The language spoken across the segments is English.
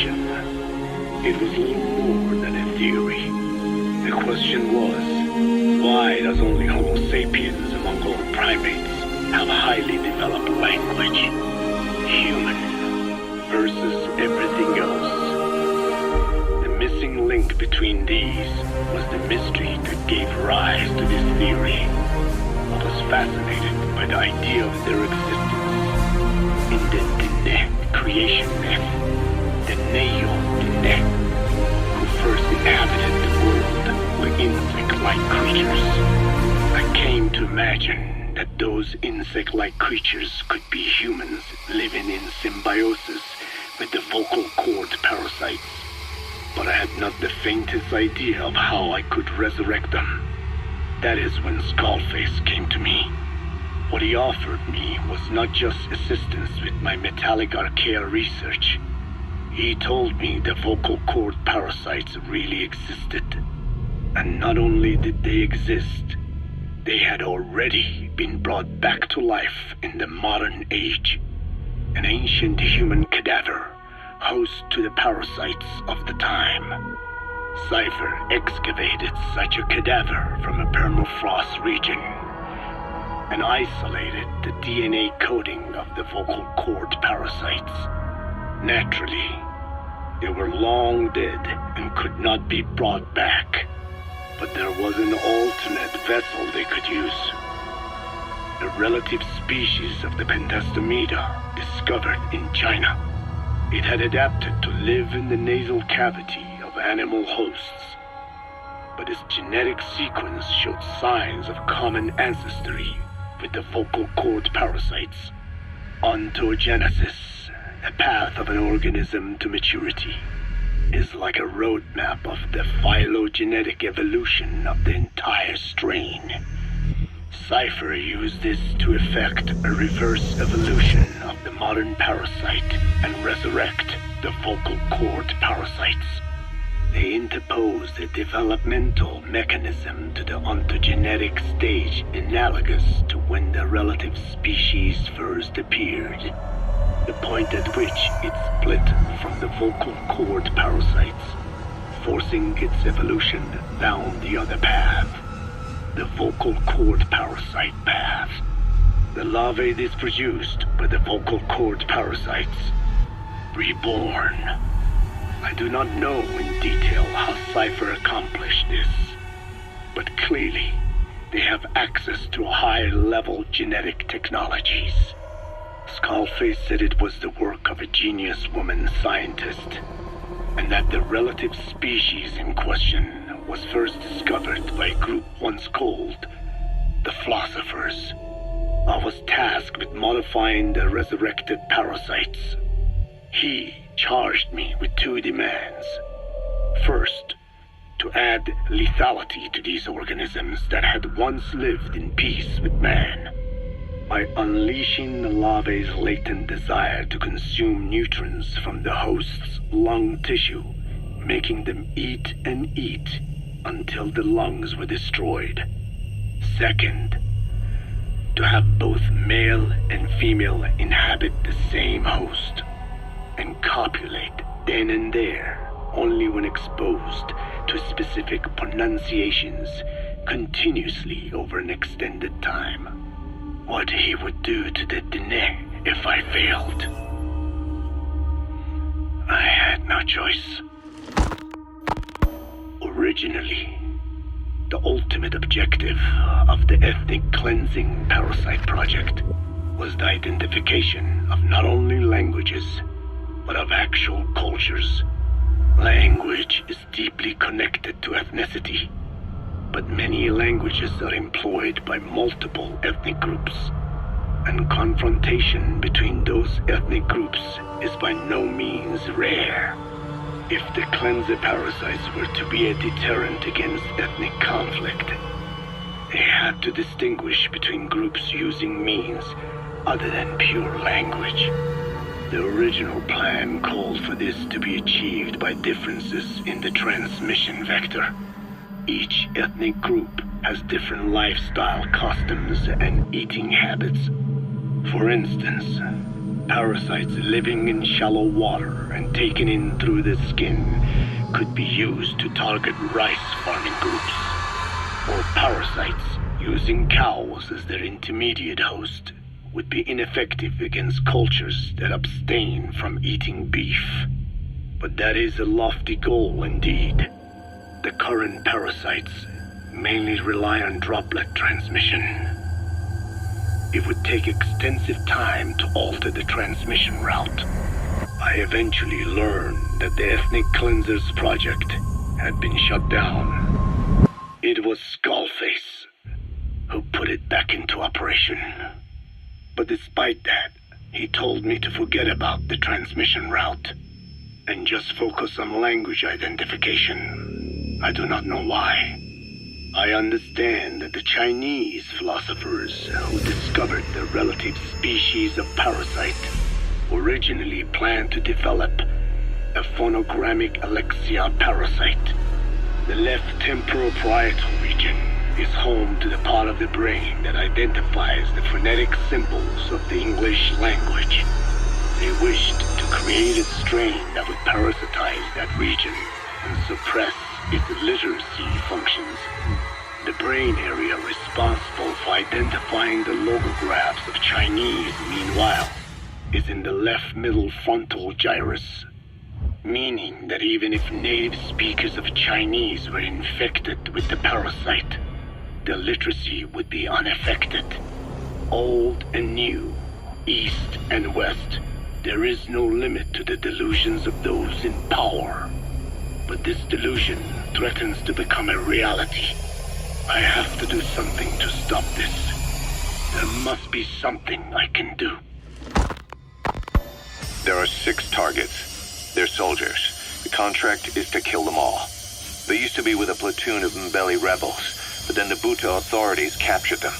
question. It was little more than a theory. The question was, why does only Homo sapiens among all primates have a highly developed language? Human versus everything else. The missing link between these was the mystery that gave rise to this theory. I was fascinated by the idea of their existence in the Dene creation myth. The Neo Dene, who first inhabited the world, were insect-like creatures. I came to imagine that those insect-like creatures could be humans living in symbiosis with the vocal cord parasites. But I had not the faintest idea of how I could resurrect them. That is when Skullface came to me. What he offered me was not just assistance with my metallic archaea research. He told me the vocal cord parasites really existed. And not only did they exist, they had already been brought back to life in the modern age. An ancient human cadaver, host to the parasites of the time. Cypher excavated such a cadaver from a permafrost region and isolated the DNA coding of the vocal cord parasites. Naturally, they were long dead and could not be brought back, but there was an alternate vessel they could use. The relative species of the Pentastomida discovered in China. It had adapted to live in the nasal cavity of animal hosts, but its genetic sequence showed signs of common ancestry with the vocal cord parasites. Ontogenesis, the path of an organism to maturity, is like a roadmap of the phylogenetic evolution of the entire strain. Cypher used this to effect a reverse evolution of the modern parasite and resurrect the vocal cord parasites. They interposed a developmental mechanism to the ontogenetic stage analogous to when the relative species first appeared, the point at which it split from the vocal cord parasites, forcing its evolution down the other path, the vocal cord parasite path. The larvae is produced by the vocal cord parasites, reborn. I do not know in detail how Cypher accomplished this, but clearly they have access to high-level genetic technologies. Skullface said it was the work of a genius woman scientist, and that the relative species in question was first discovered by a group once called the Philosophers. I was tasked with modifying the resurrected parasites. He charged me with two demands. First, to add lethality to these organisms that had once lived in peace with man, by unleashing the larvae's latent desire to consume nutrients from the host's lung tissue, making them eat and eat until the lungs were destroyed. Second, to have both male and female inhabit the same host and copulate then and there only when exposed to specific pronunciations continuously over an extended time. What he would do to the Dene if I failed. I had no choice. Originally, the ultimate objective of the ethnic cleansing parasite project was the identification of not only languages, but of actual cultures. Language is deeply connected to ethnicity, but many languages are employed by multiple ethnic groups, and confrontation between those ethnic groups is by no means rare. If the cleanser parasites were to be a deterrent against ethnic conflict, they had to distinguish between groups using means other than pure language. The original plan called for this to be achieved by differences in the transmission vector. Each ethnic group has different lifestyle customs and eating habits. For instance, parasites living in shallow water and taken in through the skin could be used to target rice farming groups, or parasites using cows as their intermediate host would be ineffective against cultures that abstain from eating beef. But that is a lofty goal indeed. The current parasites mainly rely on droplet transmission. It would take extensive time to alter the transmission route. I eventually learned that the Ethnic Cleansers project had been shut down. It was Skullface who put it back into operation. But despite that, he told me to forget about the transmission route and just focus on language identification. I do not know why. I understand that the Chinese philosophers who discovered the relative species of parasite originally planned to develop a phonogrammic Alexia parasite. The left temporal parietal region is home to the part of the brain that identifies the phonetic symbols of the English language. They wished to create a strain that would parasitize that region and suppress its literacy functions. The brain area responsible for identifying the logographs of Chinese, meanwhile, is in the left middle frontal gyrus, meaning that even if native speakers of Chinese were infected with the parasite, their literacy would be unaffected. Old and new, east and west, there is no limit to the delusions of those in power. But this delusion threatens to become a reality. I have to do something to stop this. There must be something I can do. There are 6 targets. They're soldiers. The contract is to kill them all. They used to be with a platoon of Mbele rebels, but then the Buta authorities captured them.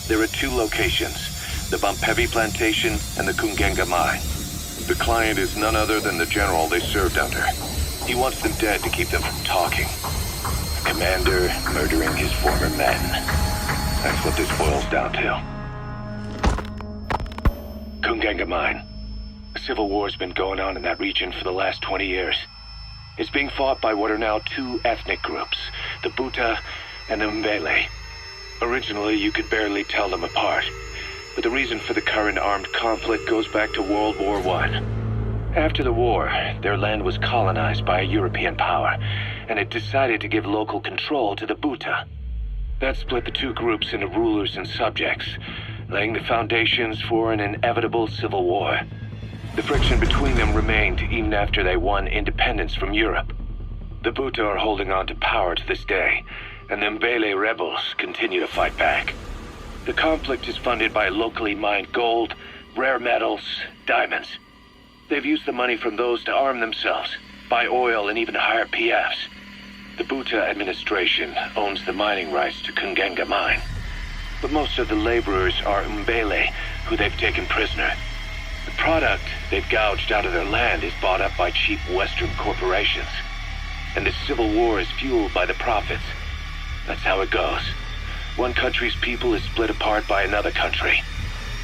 There are 2 locations, the Bumpevi plantation and the Kungenga mine. The client is none other than the general they served under. He wants them dead to keep them from talking. A commander murdering his former men. That's what this boils down to. Kungenga mine. A civil war's been going on in that region for the last 20 years. It's being fought by what are now 2 ethnic groups, the Buta and the Mbele. Originally, you could barely tell them apart, but the reason for the current armed conflict goes back to World War I. After the war, their land was colonized by a European power, and it decided to give local control to the Buta. That split the 2 groups into rulers and subjects, laying the foundations for an inevitable civil war. The friction between them remained even after they won independence from Europe. The Buta are holding on to power to this day, and the Mbele rebels continue to fight back. The conflict is funded by locally mined gold, rare metals, diamonds. They've used the money from those to arm themselves, buy oil, and even hire PFs. The Buta administration owns the mining rights to Kungenga mine. But most of the laborers are Mbele, who they've taken prisoner. The product they've gouged out of their land is bought up by cheap Western corporations. And the civil war is fueled by the profits. That's how it goes. One country's people is split apart by another country.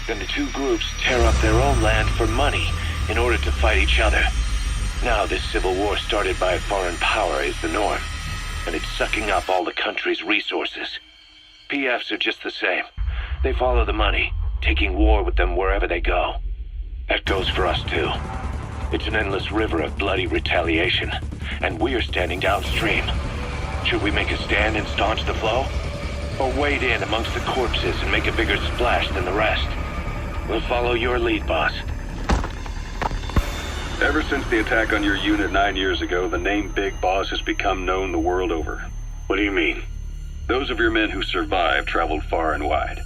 Then the 2 groups tear up their own land for money in order to fight each other. Now this civil war started by a foreign power is the norm, and it's sucking up all the country's resources. PFs are just the same. They follow the money, taking war with them wherever they go. That goes for us too. It's an endless river of bloody retaliation, and we're standing downstream. Should we make a stand and staunch the flow? Or wade in amongst the corpses and make a bigger splash than the rest? We'll follow your lead, boss. Ever since the attack on your unit 9 years ago, the name Big Boss has become known the world over. What do you mean? Those of your men who survived traveled far and wide.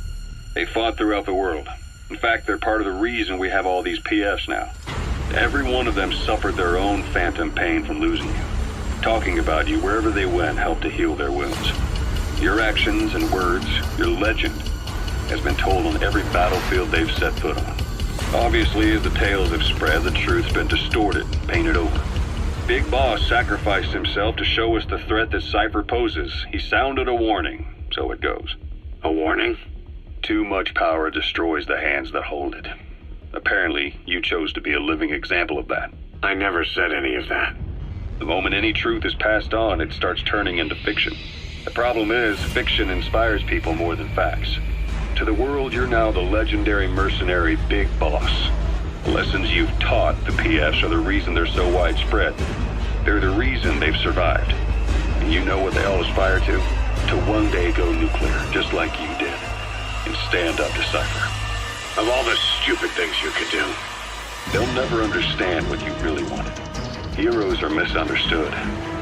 They fought throughout the world. In fact, they're part of the reason we have all these PFs now. Every one of them suffered their own phantom pain from losing you. Talking about you wherever they went helped to heal their wounds. Your actions and words, your legend, has been told on every battlefield they've set foot on. Obviously, as the tales have spread, the truth's been distorted, painted over. Big Boss sacrificed himself to show us the threat that Cypher poses. He sounded a warning, so it goes. A warning? Too much power destroys the hands that hold it. Apparently, you chose to be a living example of that. I never said any of that. The moment any truth is passed on, it starts turning into fiction. The problem is, fiction inspires people more than facts. To the world, you're now the legendary mercenary Big Boss. The lessons you've taught the PFs are the reason they're so widespread. They're the reason they've survived. And you know what they all aspire to? To one day go nuclear, just like you did. And stand up to Cypher. Of all the stupid things you could do. They'll never understand what you really wanted. Heroes are misunderstood.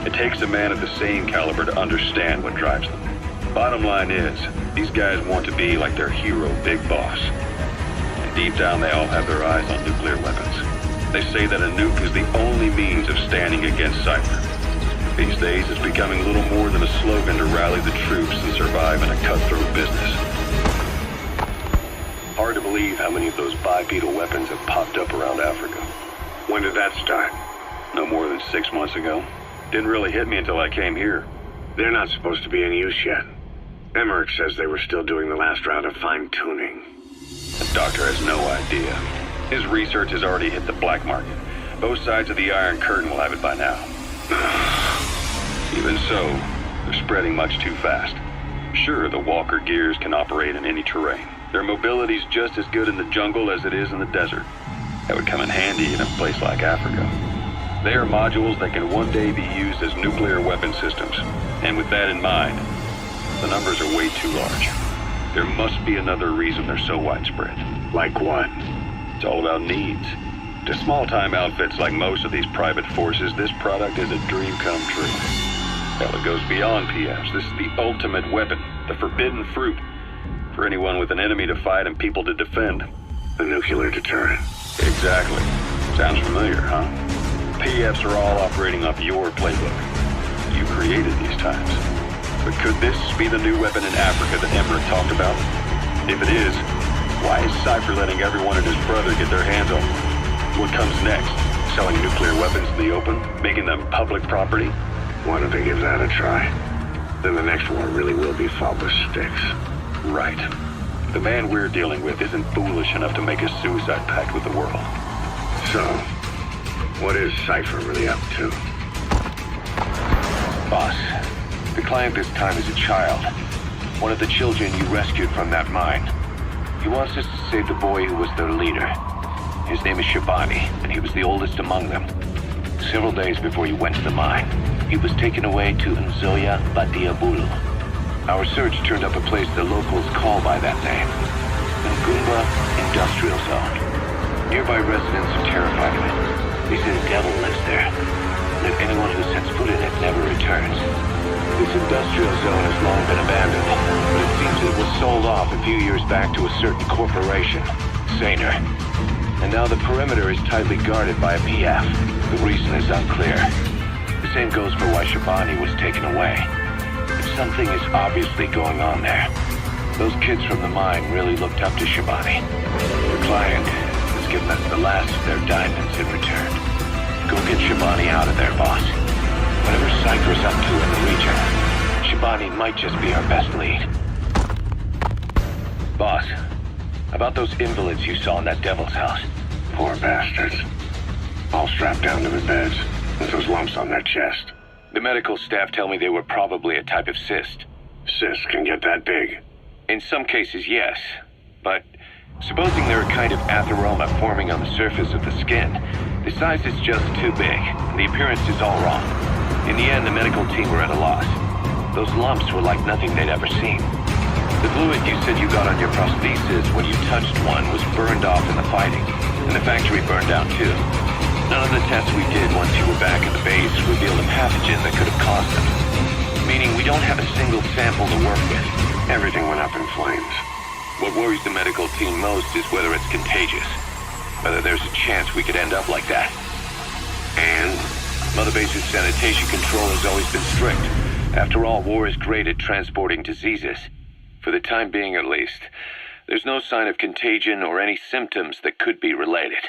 It takes a man of the same caliber to understand what drives them. Bottom line is, these guys want to be like their hero, Big Boss. And deep down, they all have their eyes on nuclear weapons. They say that a nuke is the only means of standing against Cypher. These days, it's becoming little more than a slogan to rally the troops and survive in a cutthroat business. Hard to believe how many of those bipedal weapons have popped up around Africa. When did that start? No more than 6 months ago. Didn't really hit me until I came here. They're not supposed to be in use yet. Emmerich says they were still doing the last round of fine-tuning. The doctor has no idea. His research has already hit the black market. Both sides of the Iron Curtain will have it by now. Even so, they're spreading much too fast. Sure, the Walker gears can operate in any terrain. Their mobility's just as good in the jungle as it is in the desert. That would come in handy in a place like Africa. They are modules that can one day be used as nuclear weapon systems. And with that in mind, the numbers are way too large. There must be another reason they're so widespread. Like what? It's all about needs. To small-time outfits like most of these private forces, this product is a dream come true. Hell, it goes beyond PFs. This is the ultimate weapon, the forbidden fruit, for anyone with an enemy to fight and people to defend. The nuclear deterrent. Exactly. Sounds familiar, huh? PFs are all operating off your playbook. You created these times. But could this be the new weapon in Africa that Emmerich talked about? If it is, why is Cypher letting everyone and his brother get their hands on it? What comes next? Selling nuclear weapons in the open? Making them public property? Why don't they give that a try? Then the next war really will be fought with sticks. Right. The man we're dealing with isn't foolish enough to make a suicide pact with the world. So, what is Cypher really up to? Boss, the client this time is a child. One of the children you rescued from that mine. He wants us to save the boy who was their leader. His name is Shabani, and he was the oldest among them. Several days before you went to the mine, he was taken away to Nzoia Badiabulu. Our search turned up a place the locals call by that name, Ngumba Industrial Zone. Nearby residents are terrified of it. They say the devil lives there, and that anyone who sets foot in it never returns. This industrial zone has long been abandoned, but it seems it was sold off a few years back to a certain corporation, Saner. And now the perimeter is tightly guarded by a PF. The reason is unclear. The same goes for why Shabani was taken away. Something is obviously going on there. Those kids from the mine really looked up to Shabani. The client has given us the last of their diamonds in return. Go get Shabani out of there, boss. Whatever Cypher's up to in the region, Shabani might just be our best lead. Boss, about those invalids you saw in that devil's house. Poor bastards. All strapped down to their beds, with those lumps on their chest. The medical staff tell me they were probably a type of cyst. Cysts can get that big. In some cases, yes. But supposing they're a kind of atheroma forming on the surface of the skin, the size is just too big, and the appearance is all wrong. In the end, the medical team were at a loss. Those lumps were like nothing they'd ever seen. The fluid you said you got on your prosthesis when you touched one was burned off in the fighting, and the factory burned down too. None of the tests we did once you were back at the base revealed a pathogen that could have caused them. Meaning we don't have a single sample to work with. Everything went up in flames. What worries the medical team most is whether it's contagious. Whether there's a chance we could end up like that. And Mother Base's sanitation control has always been strict. After all, war is great at transporting diseases. For the time being at least, there's no sign of contagion or any symptoms that could be related.